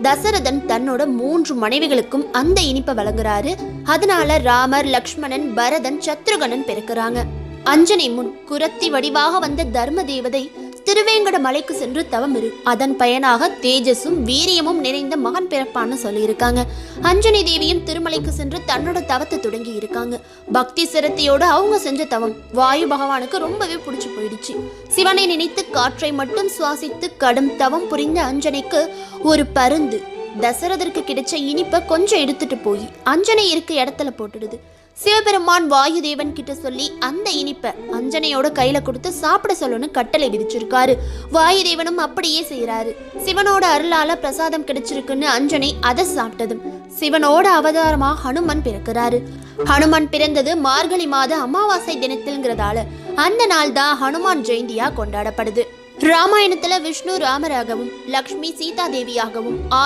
தசரதன் தன்னோட 3 மனைவிகளுக்கும் அந்த இனிப்பை வழங்குறாரு. அதனால ராமர், லக்ஷ்மணன், பரதன், சத்ருகனன் பிறக்கிறாங்க. அஞ்சனை முன் குரத்தி வடிவாக வந்த தர்ம தேவதை திருவேங்கட மலைக்கு சென்று தவம் இரு. அதன் பயனாக தேஜஸும் வீரியமும் நிறைந்த மகன் பிறப்பான்னு சொல்லியிருக்காங்க. அஞ்சனி தேவியும் திருமலைக்கு சென்று தன்னோட தவத்தை தொடங்கி இருக்காங்க. பக்தி சிரத்தையோடு அவங்க செஞ்ச தவம் வாயு பகவானுக்கு ரொம்பவே பிடிச்சு போயிடுச்சு. சிவனை நினைத்து காற்றை மட்டும் சுவாசித்து கடும் தவம் புரிந்த அஞ்சனைக்கு ஒரு பருந்து தசரதற்கு கிடைச்ச இனிப்பை கொஞ்சம் எடுத்துட்டு போய் அஞ்சனை இருக்க இடத்துல போட்டுடுது. சிவபெருமான் வாயு தேவன் கிட்ட சொல்லி அந்த இனிப்பை அஞ்சனையோட கையில கொடுத்து சாப்பிட சொல்லணும்னு கட்டளை விதிச்சிருக்காரு. வாயு தேவனும் அப்படியே செய்யறாரு. சிவனோட அருளால பிரசாதம் கிடைச்சிருக்குன்னு அஞ்சனை அதை சாப்பிட்டதும் சிவனோட அவதாரமா ஹனுமன் பிறக்கிறாரு. ஹனுமன் பிறந்தது மார்கழி மாத அமாவாசை தினத்தில்ங்கிறதால அந்த நாள் தான் ஹனுமான் ஜெயந்தியா கொண்டாடப்படுது. ராமாயணத்துல விஷ்ணு ராமராகவும், லக்ஷ்மி சீதா தேவியாகவும்,